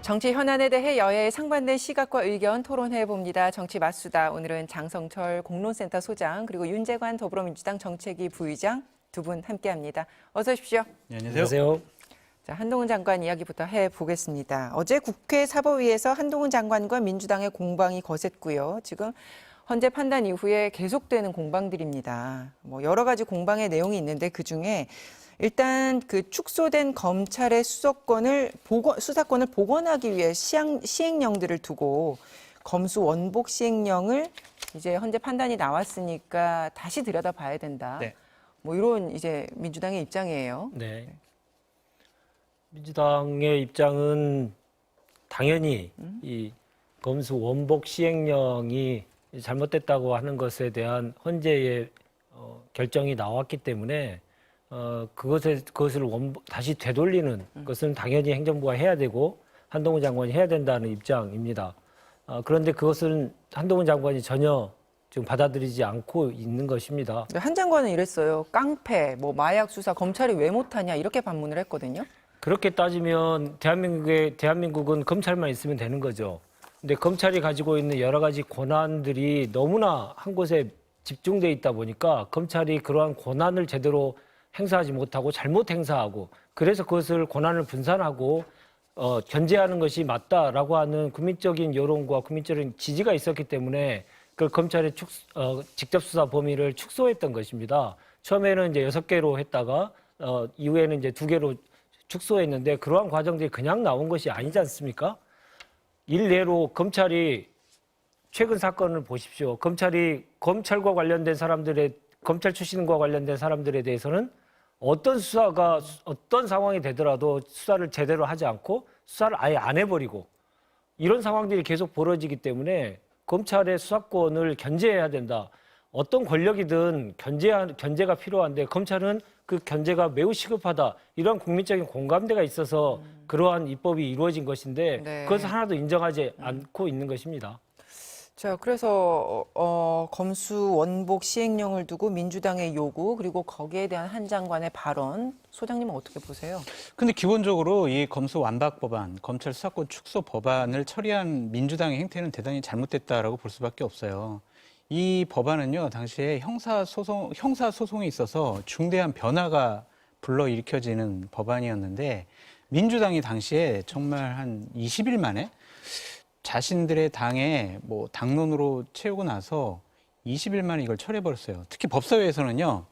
정치 현안에 대해 여야의 상반된 시각과 의견 토론해봅니다. 정치 맞수다. 오늘은 장성철 공론센터 소장 그리고 윤재관 더불어민주당 정책위 부의장 두 분 함께합니다. 어서 오십시오. 네, 안녕하세요. 자, 한동훈 장관 이야기부터 해보겠습니다. 어제 국회 사법위에서 한동훈 장관과 민주당의 공방이 거셌고요. 지금 헌재 판단 이후에 계속되는 공방들입니다. 여러 가지 공방의 내용이 있는데 그중에 일단 그 축소된 검찰의 수사권을 복원하기 위해 시행령들을 두고 검수 원복 시행령을 이제 헌재 판단이 나왔으니까 다시 들여다봐야 된다. 네. 이런 이제 민주당의 입장이에요. 네. 민주당의 입장은 당연히 이 검수 원복 시행령이 잘못됐다고 하는 것에 대한 헌재의 결정이 나왔기 때문에 그것을 다시 되돌리는 것은 당연히 행정부가 해야 되고 한동훈 장관이 해야 된다는 입장입니다. 그런데 그것은 한동훈 장관이 전혀 지금 받아들이지 않고 있는 것입니다. 한 장관은 이랬어요. 깡패, 마약 수사 검찰이 왜 못하냐 이렇게 반문을 했거든요. 그렇게 따지면 대한민국은 검찰만 있으면 되는 거죠. 근데 검찰이 가지고 있는 여러 가지 권한들이 너무나 한 곳에 집중돼 있다 보니까 검찰이 그러한 권한을 제대로 행사하지 못하고 잘못 행사하고 그래서 그것을 권한을 분산하고 견제하는 것이 맞다라고 하는 국민적인 여론과 국민적인 지지가 있었기 때문에 그 검찰의 직접 수사 범위를 축소했던 것입니다. 처음에는 이제 6개로 했다가 이후에는 이제 2개로 축소했는데 그러한 과정들이 그냥 나온 것이 아니지 않습니까? 일례로 검찰이 최근 사건을 보십시오. 검찰이 검찰과 관련된 검찰 출신과 관련된 사람들에 대해서는 어떤 상황이 되더라도 수사를 제대로 하지 않고 수사를 아예 안 해버리고 이런 상황들이 계속 벌어지기 때문에 검찰의 수사권을 견제해야 된다. 어떤 권력이든 견제가 필요한데 검찰은 그 견제가 매우 시급하다. 이런 국민적인 공감대가 있어서 그러한 입법이 이루어진 것인데 네. 그것을 하나도 인정하지 않고 있는 것입니다. 자, 그래서 검수 원복 시행령을 두고 민주당의 요구 그리고 거기에 대한 한 장관의 발언 소장님은 어떻게 보세요? 근데 기본적으로 이 검수 완박 법안, 검찰 수사권 축소 법안을 처리한 민주당의 행태는 대단히 잘못됐다라고 볼 수밖에 없어요. 이 법안은요, 당시에 형사소송에 있어서 중대한 변화가 불러일으켜지는 법안이었는데 민주당이 당시에 정말 한 20일 만에 자신들의 당에 당론으로 채우고 나서 20일 만에 이걸 처리해버렸어요. 특히 법사위에서는요,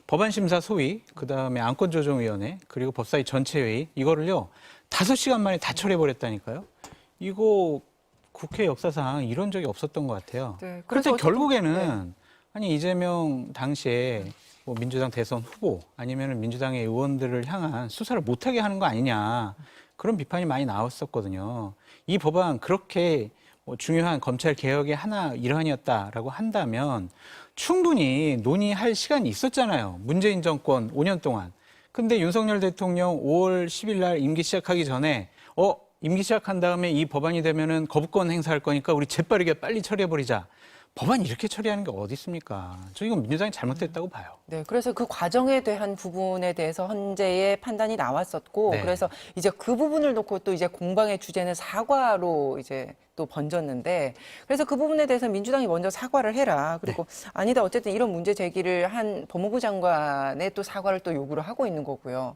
법안심사 소위, 그 다음에 안건조정위원회, 그리고 법사위 전체회의, 이거를요, 5시간 만에 다 처리해버렸다니까요. 이거 국회 역사상 이런 적이 없었던 것 같아요. 네, 그런데 결국에는, 네. 아니, 이재명 당시에 민주당 대선 후보 아니면 민주당의 의원들을 향한 수사를 못하게 하는 거 아니냐. 그런 비판이 많이 나왔었거든요. 이 법안 그렇게 중요한 검찰 개혁의 하나 일환이었다라고 한다면 충분히 논의할 시간이 있었잖아요. 문재인 정권 5년 동안. 근데 윤석열 대통령 5월 10일 날 임기 시작하기 전에 임기 시작한 다음에 이 법안이 되면은 거부권 행사할 거니까 우리 재빠르게 빨리 처리해버리자. 법안 이렇게 처리하는 게 어디 있습니까? 저 이건 민주당이 잘못됐다고 봐요. 네, 그래서 그 과정에 대한 부분에 대해서 헌재의 판단이 나왔었고, 네. 그래서 이제 그 부분을 놓고 또 이제 공방의 주제는 사과로 이제 또 번졌는데, 그래서 그 부분에 대해서 민주당이 먼저 사과를 해라. 그리고 아니다, 어쨌든 이런 문제 제기를 한 법무부 장관의 또 사과를 또 요구를 하고 있는 거고요.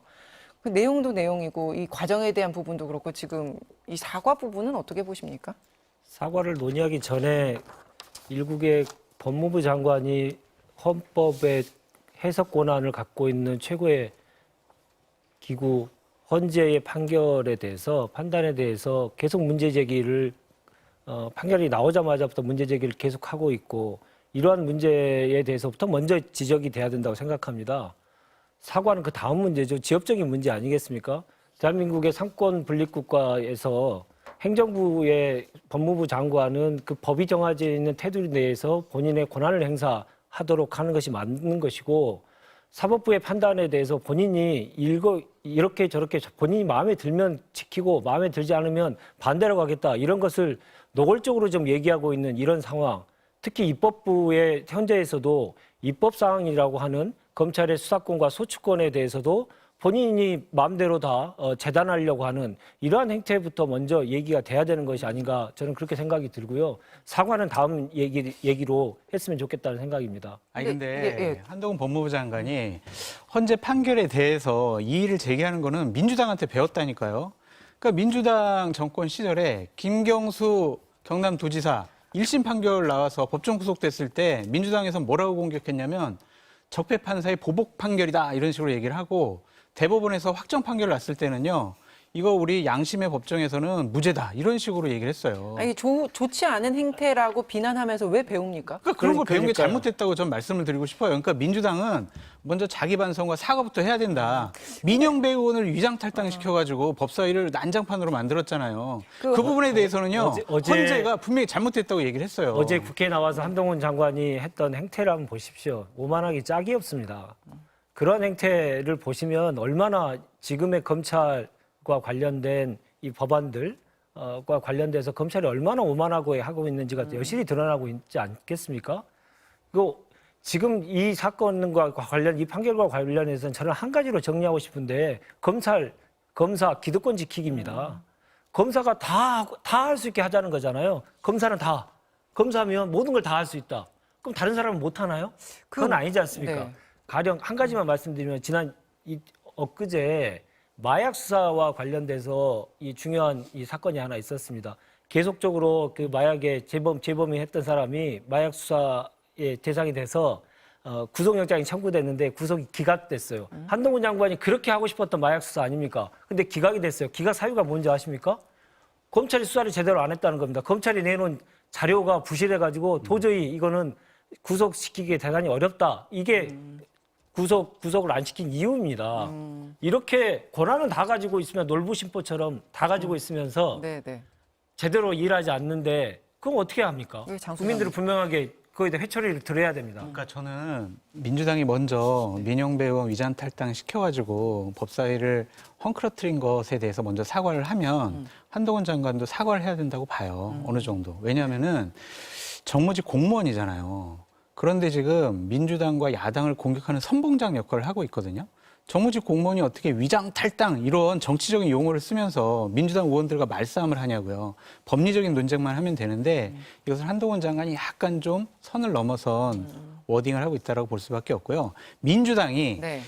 그 내용도 내용이고 이 과정에 대한 부분도 그렇고 지금 이 사과 부분은 어떻게 보십니까? 사과를 논의하기 전에 일국의 법무부 장관이 헌법의 해석 권한을 갖고 있는 최고의 기구 헌재의 판단에 대해서 계속 문제 제기를 판결이 나오자마자부터 문제 제기를 계속하고 있고 이러한 문제에 대해서부터 먼저 지적이 돼야 된다고 생각합니다. 사과는 그 다음 문제죠. 지역적인 문제 아니겠습니까? 대한민국의 상권 분립국가에서 행정부의 법무부 장관은 그 법이 정해져 있는 테두리 내에서 본인의 권한을 행사하도록 하는 것이 맞는 것이고 사법부의 판단에 대해서 본인이 이렇게 저렇게 본인이 마음에 들면 지키고 마음에 들지 않으면 반대로 가겠다 이런 것을 노골적으로 좀 얘기하고 있는 이런 상황 특히 입법부의 현재에서도 입법 사항이라고 하는 검찰의 수사권과 소추권에 대해서도 본인이 마음대로 다 재단하려고 하는 이러한 행태부터 먼저 얘기가 돼야 되는 것이 아닌가 저는 그렇게 생각이 들고요. 사과는 다음 얘기로 했으면 좋겠다는 생각입니다. 아니 근데 근데 이게, 예. 한동훈 법무부 장관이 헌재 판결에 대해서 이의를 제기하는 거는 민주당한테 배웠다니까요. 그러니까 민주당 정권 시절에 김경수 경남도지사 1심 판결 나와서 법정 구속됐을 때 민주당에서 뭐라고 공격했냐면 적폐 판사의 보복 판결이다 이런 식으로 얘기를 하고 대법원에서 확정 판결 났을 때는요. 이거 우리 양심의 법정에서는 무죄다 이런 식으로 얘기를 했어요. 아니, 좋지 않은 행태라고 비난하면서 왜 배웁니까? 그러니까 그런 걸 배운 게 그러니까요. 잘못됐다고 전 말씀을 드리고 싶어요. 그러니까 민주당은 먼저 자기 반성과 사과부터 해야 된다. 민영배 의원을 위장 탈당시켜가지고 법사위를 난장판으로 만들었잖아요. 그 부분에 대해서는요. 어제- 헌재가 분명히 잘못됐다고 얘기를 했어요. 어제 국회에 나와서 한동훈 장관이 했던 행태를 한번 보십시오. 오만하기 짝이 없습니다. 그런 행태를 보시면 얼마나 지금의 검찰과 관련된 이 법안들과 관련돼서 검찰이 얼마나 오만하고 하고 있는지가 여실히 드러나고 있지 않겠습니까? 그 지금 이 사건과 관련 이 판결과 관련해서는 저는 한 가지로 정리하고 싶은데 검사 기득권 지키기입니다. 검사가 다 할 수 있게 하자는 거잖아요. 검사는 다 검사하면 모든 걸 다 할 수 있다. 그럼 다른 사람은 못 하나요? 그건 아니지 않습니까? 네. 가령 한 가지만 말씀드리면 엊그제 마약 수사와 관련돼서 이 중요한 이 사건이 하나 있었습니다. 계속적으로 그 마약에 재범이 했던 사람이 마약 수사의 대상이 돼서 구속영장이 청구됐는데 구속이 기각됐어요. 한동훈 장관이 그렇게 하고 싶었던 마약 수사 아닙니까? 근데 기각이 됐어요. 기각 사유가 뭔지 아십니까? 검찰이 수사를 제대로 안 했다는 겁니다. 검찰이 내놓은 자료가 부실해가지고 도저히 이거는 구속시키기 대단히 어렵다. 이게 구속을 안 시킨 이유입니다. 이렇게 권한은 다 가지고 있으면 놀부심보처럼 다 가지고 있으면서 네, 네. 제대로 일하지 않는데 그럼 어떻게 합니까? 왜 장소장이- 국민들은 분명하게 거기에 대해 회초리를 들어야 됩니다. 그러니까 저는 민주당이 먼저 민영배 의원 위장 탈당 시켜가지고 법사위를 헝클어뜨린 것에 대해서 먼저 사과를 하면 한동훈 장관도 사과를 해야 된다고 봐요. 어느 정도. 왜냐하면은 정무직 공무원이잖아요. 그런데 지금 민주당과 야당을 공격하는 선봉장 역할을 하고 있거든요. 정무직 공무원이 어떻게 위장 탈당 이런 정치적인 용어를 쓰면서 민주당 의원들과 말싸움을 하냐고요. 법리적인 논쟁만 하면 되는데 이것을 한동훈 장관이 약간 좀 선을 넘어선 워딩을 하고 있다고 볼 수밖에 없고요. 민주당이 네.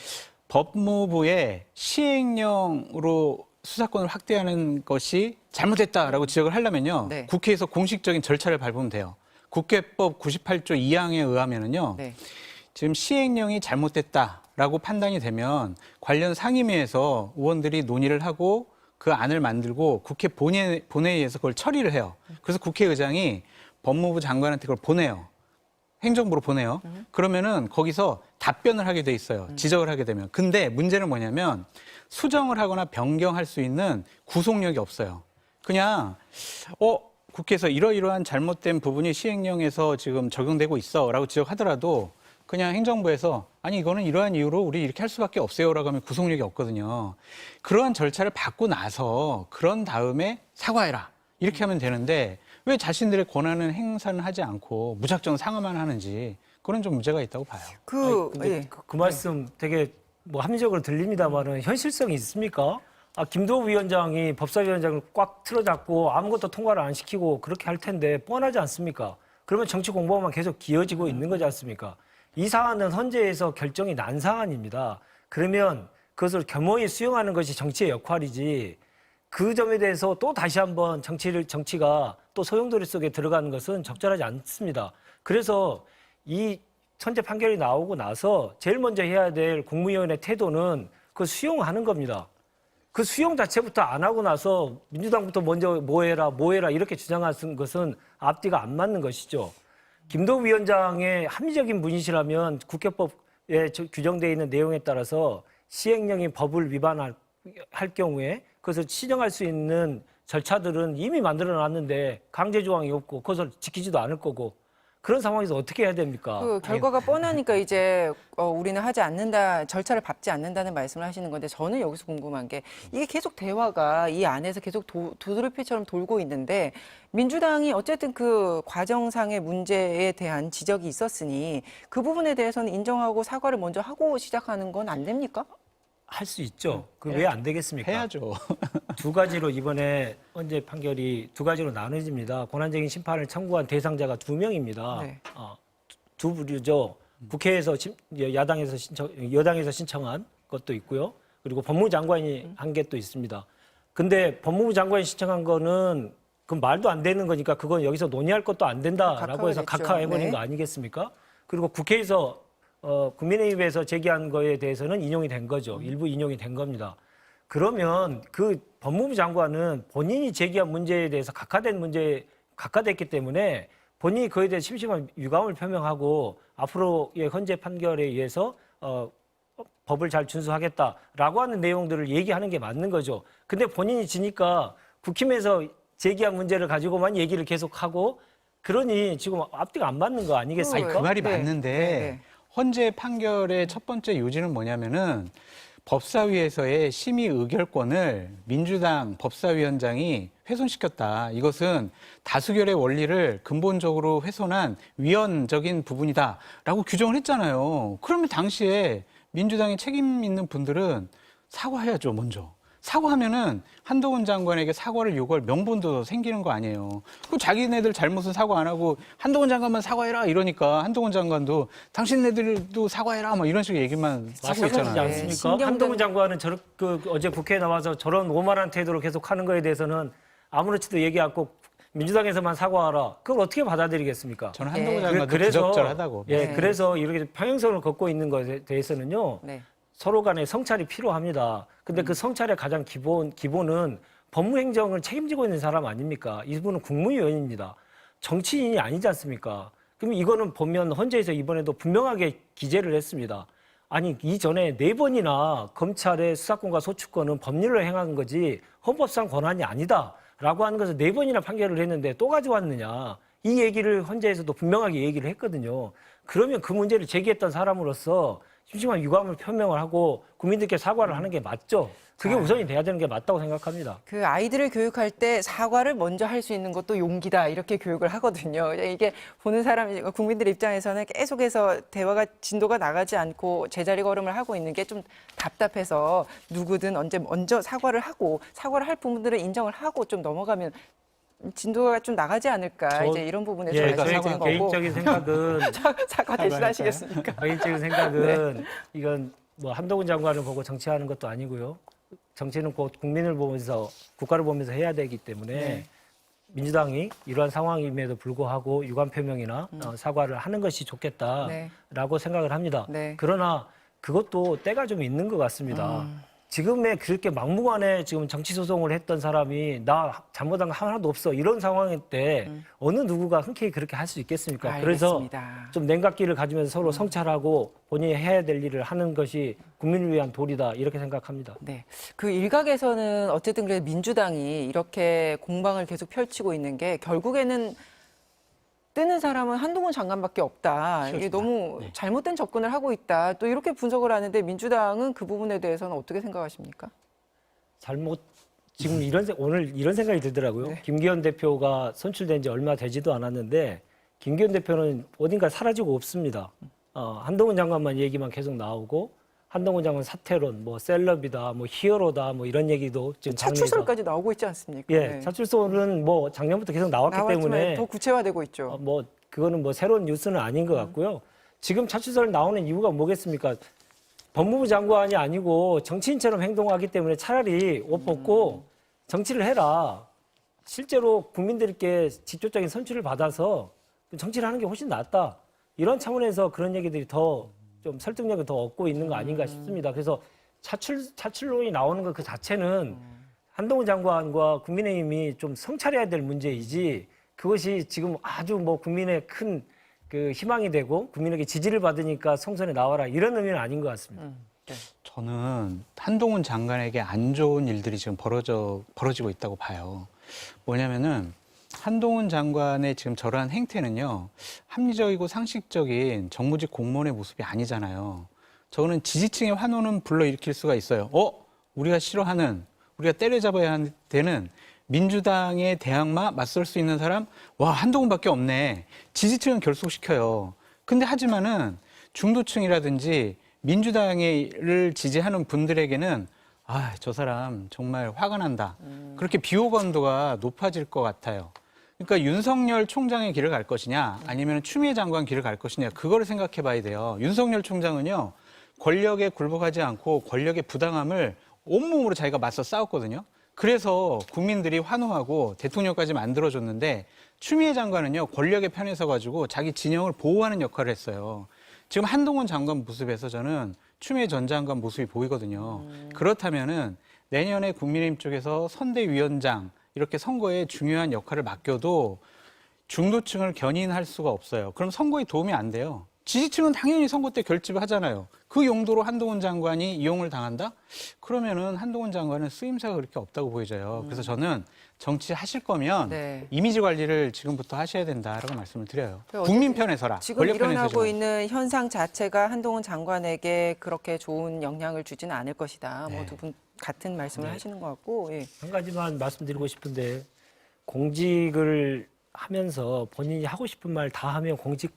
법무부의 시행령으로 수사권을 확대하는 것이 잘못됐다라고 지적을 하려면요. 네. 국회에서 공식적인 절차를 밟으면 돼요. 국회법 98조 2항에 의하면은요. 네. 지금 시행령이 잘못됐다라고 판단이 되면 관련 상임위에서 의원들이 논의를 하고 그 안을 만들고 국회 본회의에서 그걸 처리를 해요. 그래서 국회의장이 법무부 장관한테 그걸 보내요. 행정부로 보내요. 그러면은 거기서 답변을 하게 돼 있어요. 지적을 하게 되면. 근데 문제는 뭐냐면 수정을 하거나 변경할 수 있는 구속력이 없어요. 그냥 국회에서 이러이러한 잘못된 부분이 시행령에서 지금 적용되고 있어라고 지적하더라도 그냥 행정부에서 아니 이거는 이러한 이유로 우리 이렇게 할 수밖에 없어요라고 하면 구속력이 없거든요. 그러한 절차를 받고 나서 그런 다음에 사과해라 이렇게 하면 되는데 왜 자신들의 권한은 행사는 하지 않고 무작정 상하만 하는지 그런 좀 문제가 있다고 봐요. 근데 예. 그 말씀 되게 뭐 합리적으로 들립니다만은 현실성이 있습니까? 김도우 위원장이 법사위원장을 꽉 틀어잡고 아무것도 통과를 안 시키고 그렇게 할 텐데 뻔하지 않습니까? 그러면 정치 공방만 계속 기어지고 있는 거지 않습니까? 이 사안은 헌재에서 결정이 난 사안입니다. 그러면 그것을 겸허히 수용하는 것이 정치의 역할이지 그 점에 대해서 또 다시 한번 정치가 또 소용돌이 속에 들어가는 것은 적절하지 않습니다. 그래서 이 헌재 판결이 나오고 나서 제일 먼저 해야 될 국무위원의 태도는 그 수용하는 겁니다. 그 수용 자체부터 안 하고 나서 민주당부터 먼저 뭐해라 이렇게 주장하는 것은 앞뒤가 안 맞는 것이죠. 김도우 위원장의 합리적인 분이시라면 국회법에 규정되어 있는 내용에 따라서 시행령이 법을 위반할 경우에 그것을 시정할 수 있는 절차들은 이미 만들어놨는데 강제 조항이 없고 그것을 지키지도 않을 거고 그런 상황에서 어떻게 해야 됩니까? 그 결과가 뻔하니까 이제 우리는 하지 않는다, 절차를 밟지 않는다는 말씀을 하시는 건데 저는 여기서 궁금한 게 이게 계속 대화가 이 안에서 계속 두드러피처럼 돌고 있는데 민주당이 어쨌든 그 과정상의 문제에 대한 지적이 있었으니 그 부분에 대해서는 인정하고 사과를 먼저 하고 시작하는 건 안 됩니까? 할 수 있죠. 그 왜 안 되겠습니까? 해야죠. 두 가지로 이번에 헌재 판결이 두 가지로 나눠집니다. 권한쟁의 심판을 청구한 대상자가 2명입니다. 네. 두 부류죠. 국회에서 여당에서 신청한 것도 있고요. 그리고 법무부 장관이 한 게 또 있습니다. 근데 법무부 장관이 신청한 거는 그 말도 안 되는 거니까 그건 여기서 논의할 것도 안 된다라고 해서 각하가 됐죠. 각하해버린 네. 거 아니겠습니까? 그리고 국회에서 국민의힘에서 제기한 거에 대해서는 인용이 된 거죠. 일부 인용이 된 겁니다. 그러면 그 법무부 장관은 본인이 제기한 문제에 대해서 각하됐기 때문에 본인이 그에 대해 심심한 유감을 표명하고 앞으로의 헌재 판결에 의해서 법을 잘 준수하겠다라고 하는 내용들을 얘기하는 게 맞는 거죠. 근데 본인이 지니까 국힘에서 제기한 문제를 가지고만 얘기를 계속하고 그러니 지금 앞뒤가 안 맞는 거 아니겠습니까? 그 말이 네. 맞는데 네. 헌재 판결의 첫 번째 요지는 뭐냐면은 법사위에서의 심의 의결권을 민주당 법사위원장이 훼손시켰다. 이것은 다수결의 원리를 근본적으로 훼손한 위헌적인 부분이다라고 규정을 했잖아요. 그러면 당시에 민주당의 책임 있는 분들은 사과해야죠, 먼저. 사과하면은 한동훈 장관에게 사과를 요구할 명분도 생기는 거 아니에요. 그 자기네들 잘못은 사과 안 하고 한동훈 장관만 사과해라 이러니까 한동훈 장관도 당신네들도 사과해라 막 이런 식의 얘기만 하고 마찬가지지 있잖아요. 않습니까? 네, 한동훈 장관은 어제 국회에 나와서 저런 오만한 태도로 계속 하는 거에 대해서는 아무렇지도 얘기 않고 민주당에서만 사과하라. 그걸 어떻게 받아들이겠습니까? 저는 네. 한동훈 장관도 부적절하다고. 예, 네. 그래서 이렇게 평행선을 걷고 있는 것에 대해서는요. 네. 서로 간에 성찰이 필요합니다. 근데 그 성찰의 가장 기본은 법무행정을 책임지고 있는 사람 아닙니까? 이분은 국무위원입니다. 정치인이 아니지 않습니까? 그럼 이거는 보면 헌재에서 이번에도 분명하게 기재를 했습니다. 아니 이전에 4번이나 검찰의 수사권과 소추권은 법률로 행한 거지 헌법상 권한이 아니다라고 하는 것을 4번이나 판결을 했는데 또 가져왔느냐. 이 얘기를 헌재에서도 분명하게 얘기를 했거든요. 그러면 그 문제를 제기했던 사람으로서 심심한 유감을 표명을 하고 국민들께 사과를 하는 게 맞죠. 그게 우선이 돼야 되는 게 맞다고 생각합니다. 그 아이들을 교육할 때 사과를 먼저 할 수 있는 것도 용기다 이렇게 교육을 하거든요. 이게 보는 사람 국민들 입장에서는 계속해서 대화가 진도가 나가지 않고 제자리 걸음을 하고 있는 게 좀 답답해서 누구든 언제 먼저 사과를 하고 사과를 할 부분들을 인정을 하고 좀 넘어가면 진도가 좀 나가지 않을까 이제 이런 부분에서 예, 말씀드리는 저희 거고 개인적인 생각은 사과 대신하시겠습니까? 개인적인 생각은 이건 뭐 한동훈 장관을 보고 정치하는 것도 아니고요. 정치는 곧 국민을 보면서 국가를 보면서 해야 되기 때문에 네. 민주당이 이러한 상황임에도 불구하고 유감 표명이나 사과를 하는 것이 좋겠다라고 네. 생각을 합니다. 네. 그러나 그것도 때가 좀 있는 것 같습니다. 지금에 그렇게 막무가내 지금 정치 소송을 했던 사람이 나 잘못한 거 하나도 없어 이런 상황일 때 어느 누구가 흔쾌히 그렇게 할 수 있겠습니까? 그래서 알겠습니다. 좀 냉각기를 가지면서 서로 성찰하고 본인이 해야 될 일을 하는 것이 국민을 위한 도리다 이렇게 생각합니다. 네. 그 일각에서는 어쨌든 그래도 민주당이 이렇게 공방을 계속 펼치고 있는 게 결국에는 뜨는 사람은 한동훈 장관밖에 없다. 이게 너무 잘못된 접근을 하고 있다. 또 이렇게 분석을 하는데 민주당은 그 부분에 대해서는 어떻게 생각하십니까? 지금 오늘 이런 생각이 들더라고요. 네. 김기현 대표가 선출된 지 얼마 되지도 않았는데 김기현 대표는 어딘가 사라지고 없습니다. 한동훈 장관만 얘기만 계속 나오고 한동훈 장관 사퇴론, 뭐 셀럽이다, 뭐 히어로다, 뭐 이런 얘기도 지금 차출설까지 나오고 있지 않습니까? 예, 네. 차출설은 뭐 작년부터 계속 나왔기 나왔지만 때문에 더 구체화되고 있죠. 뭐 그거는 뭐 새로운 뉴스는 아닌 것 같고요. 지금 차출설 나오는 이유가 뭐겠습니까? 법무부 장관이 아니고 정치인처럼 행동하기 때문에 차라리 옷 벗고 정치를 해라. 실제로 국민들께 직접적인 선출을 받아서 정치를 하는 게 훨씬 낫다. 이런 차원에서 그런 얘기들이 더 좀 설득력을 더 얻고 있는 거 아닌가 싶습니다. 그래서 차출론이 나오는 것 그 자체는 한동훈 장관과 국민의힘이 좀 성찰해야 될 문제이지 그것이 지금 아주 뭐 국민의 큰 그 희망이 되고 국민에게 지지를 받으니까 총선에 나와라 이런 의미는 아닌 것 같습니다. 네. 저는 한동훈 장관에게 안 좋은 일들이 지금 벌어지고 있다고 봐요. 뭐냐면은 한동훈 장관의 지금 저러한 행태는요, 합리적이고 상식적인 정무직 공무원의 모습이 아니잖아요. 저는 지지층의 환호는 불러일으킬 수가 있어요. 우리가 싫어하는, 우리가 때려잡아야 되는 민주당의 대항마 맞설 수 있는 사람, 와, 한동훈밖에 없네. 지지층은 결속시켜요. 근데 하지만은 중도층이라든지 민주당을 지지하는 분들에게는 저 사람 정말 화가 난다. 그렇게 비호 건도가 높아질 것 같아요. 그러니까 윤석열 총장의 길을 갈 것이냐 아니면 추미애 장관 길을 갈 것이냐 그거를 생각해 봐야 돼요. 윤석열 총장은요. 권력에 굴복하지 않고 권력의 부당함을 온몸으로 자기가 맞서 싸웠거든요. 그래서 국민들이 환호하고 대통령까지 만들어줬는데 추미애 장관은요. 권력의 편에 서가지고 자기 진영을 보호하는 역할을 했어요. 지금 한동훈 장관 모습에서 저는 추미애 전 장관 모습이 보이거든요. 그렇다면은 내년에 국민의힘 쪽에서 선대위원장 이렇게 선거에 중요한 역할을 맡겨도 중도층을 견인할 수가 없어요. 그럼 선거에 도움이 안 돼요. 지지층은 당연히 선거 때 결집을 하잖아요. 그 용도로 한동훈 장관이 이용을 당한다? 그러면은 한동훈 장관은 쓰임새가 그렇게 없다고 보여져요. 그래서 저는 정치하실 거면 네. 이미지 관리를 지금부터 하셔야 된다라고 말씀을 드려요. 국민 편에 서라. 지금 권력 편에 일어나고 서지 있는 현상 자체가 한동훈 장관에게 그렇게 좋은 영향을 주지는 않을 것이다. 뭐 두 분 같은 말씀을 하시는 것 같고. 예. 한 가지만 말씀드리고 싶은데 공직을 하면서 본인이 하고 싶은 말 다 하면 공직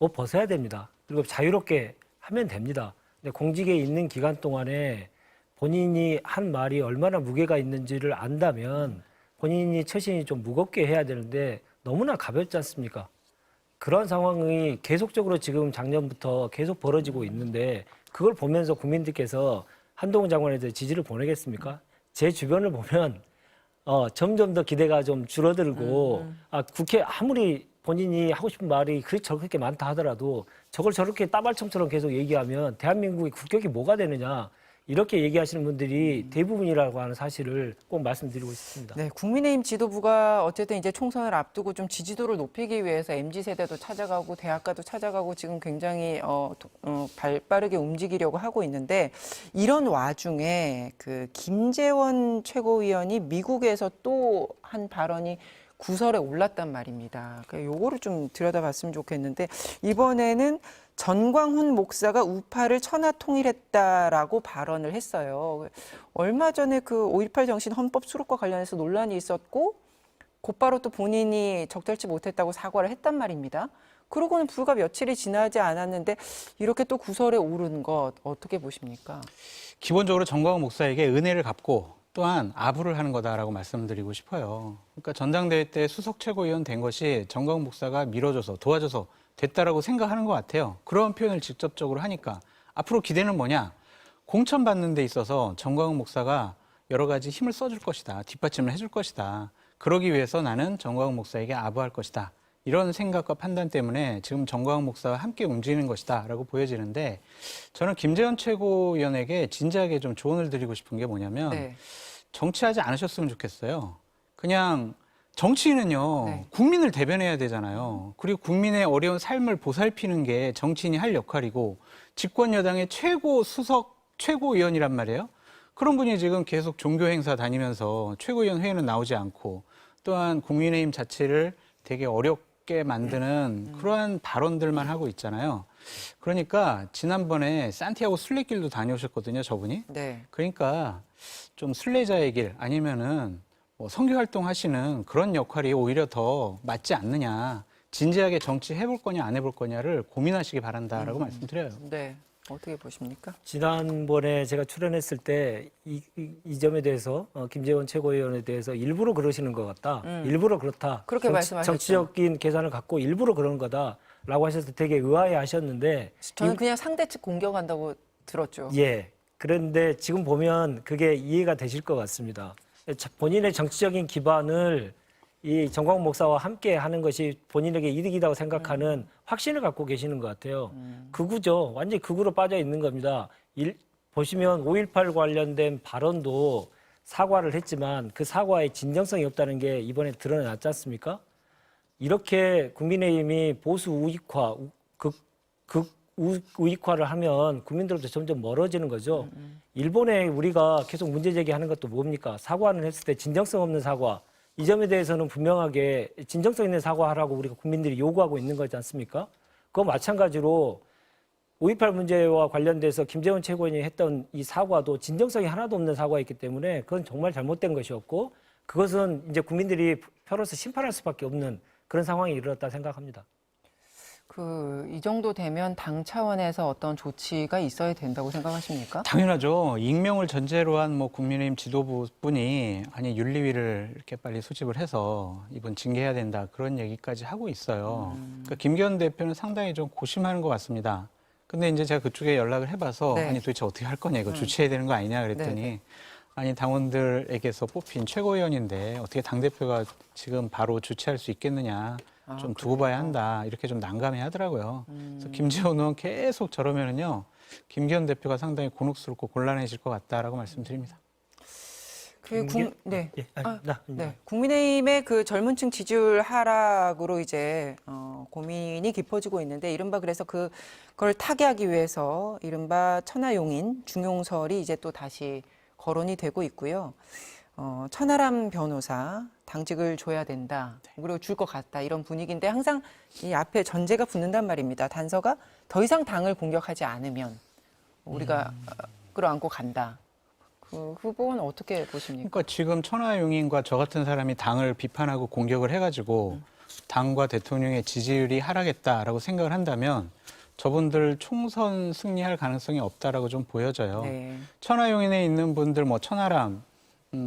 옷 벗어야 됩니다. 그리고 자유롭게 하면 됩니다. 근데 공직에 있는 기간 동안에 본인이 한 말이 얼마나 무게가 있는지를 안다면 본인이 처신이 좀 무겁게 해야 되는데 너무나 가볍지 않습니까? 그런 상황이 계속적으로 지금 작년부터 계속 벌어지고 있는데 그걸 보면서 국민들께서 한동훈 장관에 대해 지지를 보내겠습니까? 제 주변을 보면 점점 더 기대가 좀 줄어들고 국회 아무리 본인이 하고 싶은 말이 저렇게 많다 하더라도 저걸 저렇게 따발총처럼 계속 얘기하면 대한민국의 국격이 뭐가 되느냐 이렇게 얘기하시는 분들이 대부분이라고 하는 사실을 꼭 말씀드리고 싶습니다. 네, 국민의힘 지도부가 어쨌든 이제 총선을 앞두고 좀 지지도를 높이기 위해서 MZ세대도 찾아가고 대학가도 찾아가고 지금 굉장히 발 빠르게 움직이려고 하고 있는데 이런 와중에 그 김재원 최고위원이 미국에서 또 한 발언이 구설에 올랐단 말입니다. 요거를 좀 들여다봤으면 좋겠는데 이번에는 전광훈 목사가 우파를 천하 통일했다라고 발언을 했어요. 얼마 전에 그 5.18 정신 헌법 수록과 관련해서 논란이 있었고 곧바로 또 본인이 적절치 못했다고 사과를 했단 말입니다. 그러고는 불과 며칠이 지나지 않았는데 이렇게 또 구설에 오른 것 어떻게 보십니까? 기본적으로 전광훈 목사에게 은혜를 갚고 또한 아부를 하는 거다라고 말씀드리고 싶어요. 그러니까 전당대회 때 수석 최고위원 된 것이 전광훈 목사가 밀어줘서 도와줘서 됐다라고 생각하는 것 같아요. 그런 표현을 직접적으로 하니까 앞으로 기대는 뭐냐? 공천받는 데 있어서 전광훈 목사가 여러 가지 힘을 써줄 것이다. 뒷받침을 해줄 것이다. 그러기 위해서 나는 전광훈 목사에게 아부할 것이다. 이런 생각과 판단 때문에 지금 전광훈 목사와 함께 움직이는 것이다 라고 보여지는데 저는 김재원 최고위원에게 진지하게 좀 조언을 드리고 싶은 게 뭐냐면 네. 정치하지 않으셨으면 좋겠어요. 그냥 정치인은요, 네. 국민을 대변해야 되잖아요. 그리고 국민의 어려운 삶을 보살피는 게 정치인이 할 역할이고 집권 여당의 최고위원이란 말이에요. 그런 분이 지금 계속 종교 행사 다니면서 최고위원 회의는 나오지 않고 또한 국민의힘 자체를 되게 어렵게 만드는 그러한 발언들만 하고 있잖아요. 그러니까 지난번에 산티아고 순례길도 다녀오셨거든요, 저분이. 네. 그러니까 좀 순례자의 길 아니면은 뭐 선교 활동하시는 그런 역할이 오히려 더 맞지 않느냐. 진지하게 정치 해볼 거냐 안 해볼 거냐를 고민하시기 바란다라고 말씀드려요. 네. 어떻게 보십니까? 지난번에 제가 출연했을 때 이 점에 대해서 김재원 최고위원에 대해서 일부러 그러시는 것 같다. 일부러 그렇다. 그렇게 말씀하셨죠. 정치적인 계산을 갖고 일부러 그런 거다라고 하셔서 되게 의아해하셨는데 저는 그냥 상대 측 공격한다고 들었죠. 예. 그런데 지금 보면 그게 이해가 되실 것 같습니다. 본인의 정치적인 기반을 이 정광훈 목사와 함께 하는 것이 본인에게 이득이라고 생각하는 확신을 갖고 계시는 것 같아요. 극우죠. 완전히 극우로 빠져 있는 겁니다. 보시면 5.18 관련된 발언도 사과를 했지만 그 사과에 진정성이 없다는 게 이번에 드러났지 않습니까? 이렇게 국민의힘이 보수 우익화, 우익화를 하면 국민들로부터 점점 멀어지는 거죠. 일본에 우리가 계속 문제 제기하는 것도 뭡니까? 사과는 했을 때 진정성 없는 사과. 이 점에 대해서는 분명하게 진정성 있는 사과하라고 우리가 국민들이 요구하고 있는 거지 않습니까? 그거 마찬가지로 5.18 문제와 관련돼서 김재원 최고위원이 했던 이 사과도 진정성이 하나도 없는 사과였기 때문에 그건 정말 잘못된 것이었고 그것은 이제 국민들이 펴로서 심판할 수밖에 없는 그런 상황이 이르렀다 생각합니다. 이 정도 되면 당 차원에서 어떤 조치가 있어야 된다고 생각하십니까? 당연하죠. 익명을 전제로 한 뭐 국민의힘 지도부뿐이 아니 윤리위를 이렇게 빨리 소집을 해서 이번 징계해야 된다 그런 얘기까지 하고 있어요. 그러니까 김기현 대표는 상당히 좀 고심하는 것 같습니다. 근데 이제 제가 그쪽에 연락을 해봐서 네. 아니 도대체 어떻게 할 거냐 이거 조치해야 되는 거 아니냐 그랬더니 네. 아니 당원들에게서 뽑힌 최고위원인데 어떻게 당대표가 지금 바로 조치할 수 있겠느냐 좀 두고 봐야 한다 이렇게 좀 난감해 하더라고요. 그래서 김재원 의원 계속 저러면은요 김기현 대표가 상당히 곤혹스럽고 곤란해질 것 같다라고 말씀드립니다. 네. 예, 네. 국민의힘의 그 젊은층 지지율 하락으로 이제 고민이 깊어지고 있는데 이른바 그래서 그걸 타개하기 위해서 이른바 천하용인 중용설이 이제 또 다시 거론이 되고 있고요. 천하람 변호사 당직을 줘야 된다. 그리고 줄 것 같다. 이런 분위기인데 항상 이 앞에 전제가 붙는단 말입니다. 단서가 더 이상 당을 공격하지 않으면 우리가 끌어안고 간다. 그 후보는 어떻게 보십니까? 그러니까 지금 천하용인과 저 같은 사람이 당을 비판하고 공격을 해가지고 당과 대통령의 지지율이 하락했다라고 생각을 한다면 저분들 총선 승리할 가능성이 없다라고 좀 보여져요. 네. 천하용인에 있는 분들 뭐 천하람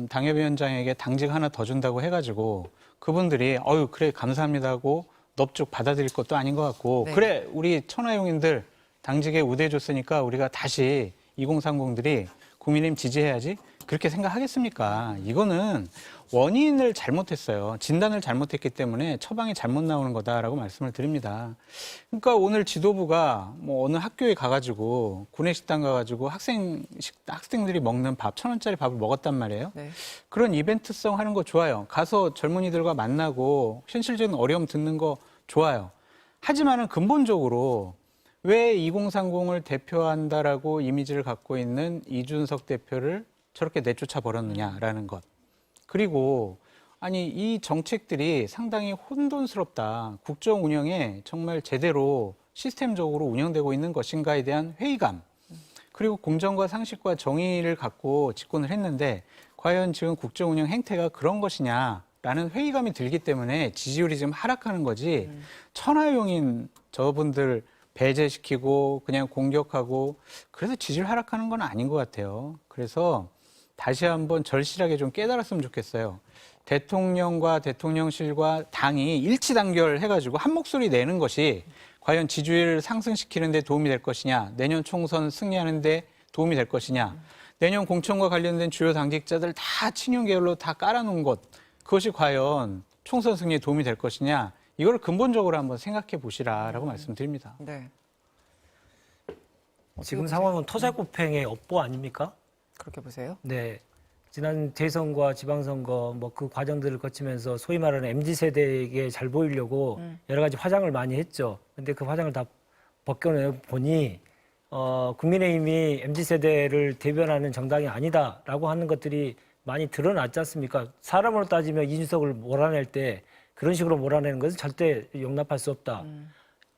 당협위원장에게 당직 하나 더 준다고 해가지고 그분들이 어유 그래 감사합니다 하고 넙죽 받아들일 것도 아닌 것 같고 네. 그래 우리 천하용인들 당직에 우대해줬으니까 우리가 다시 2030들이 국민의힘 지지해야지 그렇게 생각하겠습니까? 이거는 원인을 잘못했어요. 진단을 잘못했기 때문에 처방이 잘못 나오는 거다라고 말씀을 드립니다. 그러니까 오늘 지도부가 뭐 어느 학교에 가가지고 구내식당 가가지고 학생들이 먹는 밥 1,000원짜리 밥을 먹었단 말이에요. 네. 그런 이벤트성 하는 거 좋아요. 가서 젊은이들과 만나고 현실적인 어려움 듣는 거 좋아요. 하지만은 근본적으로 왜 2030을 대표한다라고 이미지를 갖고 있는 이준석 대표를 저렇게 내쫓아 버렸느냐라는 것. 그리고 아니 이 정책들이 상당히 혼돈스럽다. 국정 운영에 정말 제대로 시스템적으로 운영되고 있는 것인가에 대한 회의감. 그리고 공정과 상식과 정의를 갖고 집권을 했는데 과연 지금 국정 운영 행태가 그런 것이냐라는 회의감이 들기 때문에 지지율이 지금 하락하는 거지. 천하용인 저분들 배제시키고 그냥 공격하고 그래서 지지율 하락하는 건 아닌 것 같아요. 그래서 다시 한번 절실하게 좀 깨달았으면 좋겠어요. 대통령과 대통령실과 당이 일치단결해가지고 한 목소리 내는 것이 과연 지지율을 상승시키는 데 도움이 될 것이냐, 내년 총선 승리하는 데 도움이 될 것이냐, 내년 공천과 관련된 주요 당직자들 다 친윤 계열로 다 깔아놓은 것, 그것이 과연 총선 승리에 도움이 될 것이냐, 이걸 근본적으로 한번 생각해 보시라라고 말씀드립니다. 네. 지금 상황은 토사구팽의 업보 아닙니까? 그렇게 보세요. 네. 지난 대선과 지방선거 뭐 그 과정들을 거치면서 소위 말하는 MZ세대에게 잘 보이려고 여러 가지 화장을 많이 했죠. 근데 그 화장을 다 벗겨내 보니 국민의힘이 MZ세대를 대변하는 정당이 아니다라고 하는 것들이 많이 드러났지 않습니까? 사람으로 따지면 이준석을 몰아낼 때 그런 식으로 몰아내는 것은 절대 용납할 수 없다.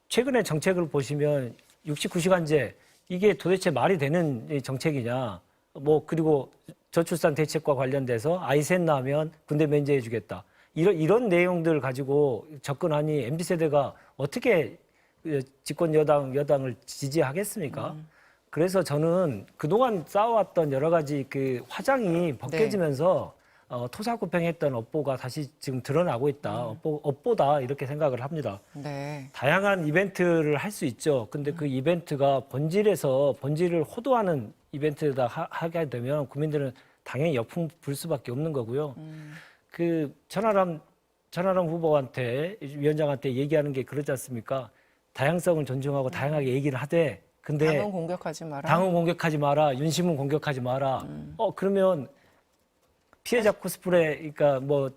최근에 정책을 보시면 69시간제 이게 도대체 말이 되는 정책이냐. 뭐 그리고 저출산 대책과 관련돼서 아이 셋 낳으면 군대 면제해 주겠다. 이런 내용들 가지고 접근하니 MZ세대가 어떻게 집권 여당을 지지하겠습니까? 그래서 저는 그동안 쌓아왔던 여러 가지 그 화장이 벗겨지면서 토사구팽했던 업보가 다시 지금 드러나고 있다. 업보다 이렇게 생각을 합니다. 네. 다양한 이벤트를 할 수 있죠. 근데 그 이벤트가 본질을 호도하는 이벤트에다 하게 되면 국민들은 당연히 역풍 불 수밖에 없는 거고요. 그 천하람 후보한테 위원장한테 얘기하는 게 그렇지 않습니까? 다양성을 존중하고 다양하게 얘기를 하되 근데 당은 공격하지 마라. 당은 공격하지 마라. 윤심은 공격하지 마라. 그러면 피해자 코스프레, 그러니까 뭐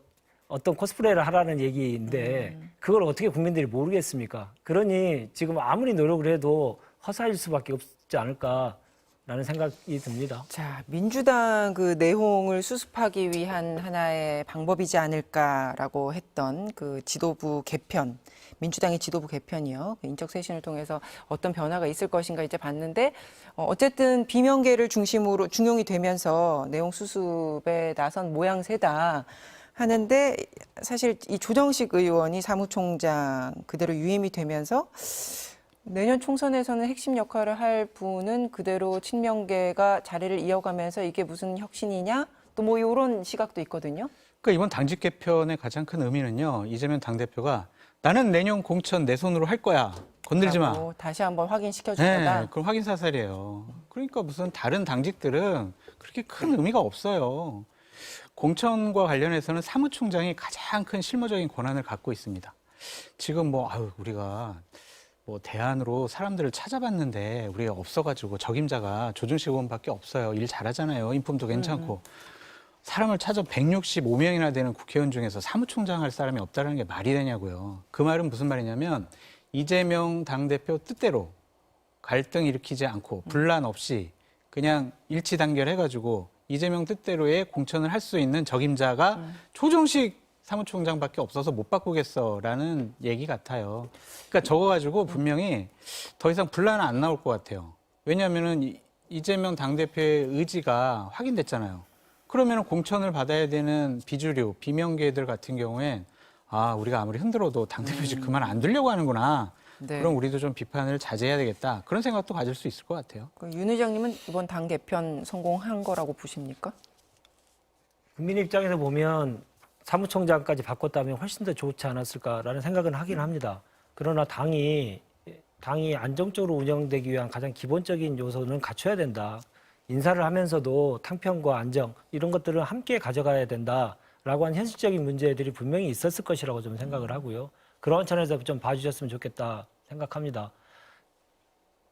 어떤 코스프레를 하라는 얘기인데 그걸 어떻게 국민들이 모르겠습니까? 그러니 지금 아무리 노력을 해도 허사일 수밖에 없지 않을까라는 생각이 듭니다. 자, 민주당 그 내홍을 수습하기 위한 하나의 방법이지 않을까라고 했던 그 지도부 개편, 민주당의 지도부 개편이요. 그 인적 쇄신을 통해서 어떤 변화가 있을 것인가 이제 봤는데 어쨌든 비명계를 중심으로 중용이 되면서 내용 수습에 나선 모양새다. 하는데 사실 이 조정식 의원이 사무총장 그대로 유임이 되면서 내년 총선에서는 핵심 역할을 할 분은 그대로 친명계가 자리를 이어가면서 이게 무슨 혁신이냐? 또 뭐 이런 시각도 있거든요. 그러니까 이번 당직 개편의 가장 큰 의미는요. 이재명 당대표가 나는 내년 공천 내 손으로 할 거야. 건들지 마. 라고 다시 한번 확인시켜 준 거다. 네, 그럼 확인 사살이에요. 그러니까 무슨 다른 당직들은 그렇게 큰 의미가 없어요. 공천과 관련해서는 사무총장이 가장 큰 실무적인 권한을 갖고 있습니다. 지금 우리가 대안으로 사람들을 찾아봤는데 우리가 없어가지고 적임자가 조정식 의원밖에 없어요. 일 잘하잖아요. 인품도 괜찮고. 사람을 찾아 165명이나 되는 국회의원 중에서 사무총장 할 사람이 없다는 게 말이 되냐고요. 그 말은 무슨 말이냐면 이재명 당대표 뜻대로 갈등 일으키지 않고 분란 없이 그냥 일치 단결해가지고 이재명 뜻대로의 공천을 할 수 있는 적임자가 조정식 사무총장밖에 없어서 못 바꾸겠어라는 얘기 같아요. 그러니까 저거 가지고 분명히 더 이상 분란은 안 나올 것 같아요. 왜냐하면은 이재명 당대표의 의지가 확인됐잖아요. 그러면 공천을 받아야 되는 비주류, 비명계들 같은 경우엔 우리가 아무리 흔들어도 당대표직 그만 안 두려고 하는구나. 네. 그럼 우리도 좀 비판을 자제해야 되겠다. 그런 생각도 가질 수 있을 것 같아요. 윤 의장님은 이번 당 개편 성공한 거라고 보십니까? 국민의 입장에서 보면 사무총장까지 바꿨다면 훨씬 더 좋지 않았을까라는 생각은 하긴 합니다. 그러나 당이 안정적으로 운영되기 위한 가장 기본적인 요소는 갖춰야 된다. 인사를 하면서도 탕평과 안정 이런 것들을 함께 가져가야 된다라고 하는 현실적인 문제들이 분명히 있었을 것이라고 좀 생각을 하고요. 그런 차원에서 좀 봐주셨으면 좋겠다 생각합니다.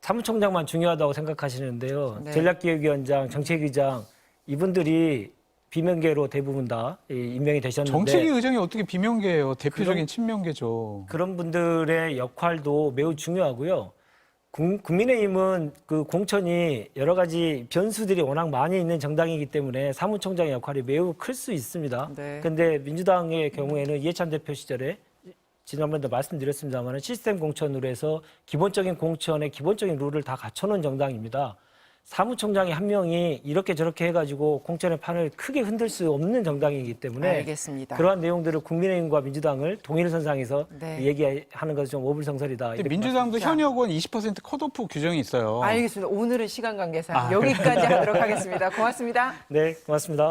사무총장만 중요하다고 생각하시는데요. 네. 전략기획위원장, 정책위장 이분들이 비명계로 대부분 다 임명이 되셨는데 정책위 의장이 어떻게 비명계예요? 대표적인 친명계죠. 그런 분들의 역할도 매우 중요하고요. 국민의힘은 그 공천이 여러 가지 변수들이 워낙 많이 있는 정당이기 때문에 사무총장의 역할이 매우 클 수 있습니다. 네. 그런데 민주당의 경우에는 이해찬 대표 시절에 지난번에도 말씀드렸습니다만 시스템 공천으로 해서 기본적인 공천의 기본적인 룰을 다 갖춰놓은 정당입니다. 사무총장이 한 명이 이렇게 저렇게 해가지고 공천의 판을 크게 흔들 수 없는 정당이기 때문에 알겠습니다. 그러한 내용들을 국민의힘과 민주당을 동일선상에서 네. 얘기하는 것은 좀 오불성설이다. 근데 이렇게 민주당도 말씀드리죠. 현역원 20% 컷오프 규정이 있어요. 알겠습니다. 오늘은 시간 관계상 여기까지 하도록 하겠습니다. 고맙습니다. 네, 고맙습니다.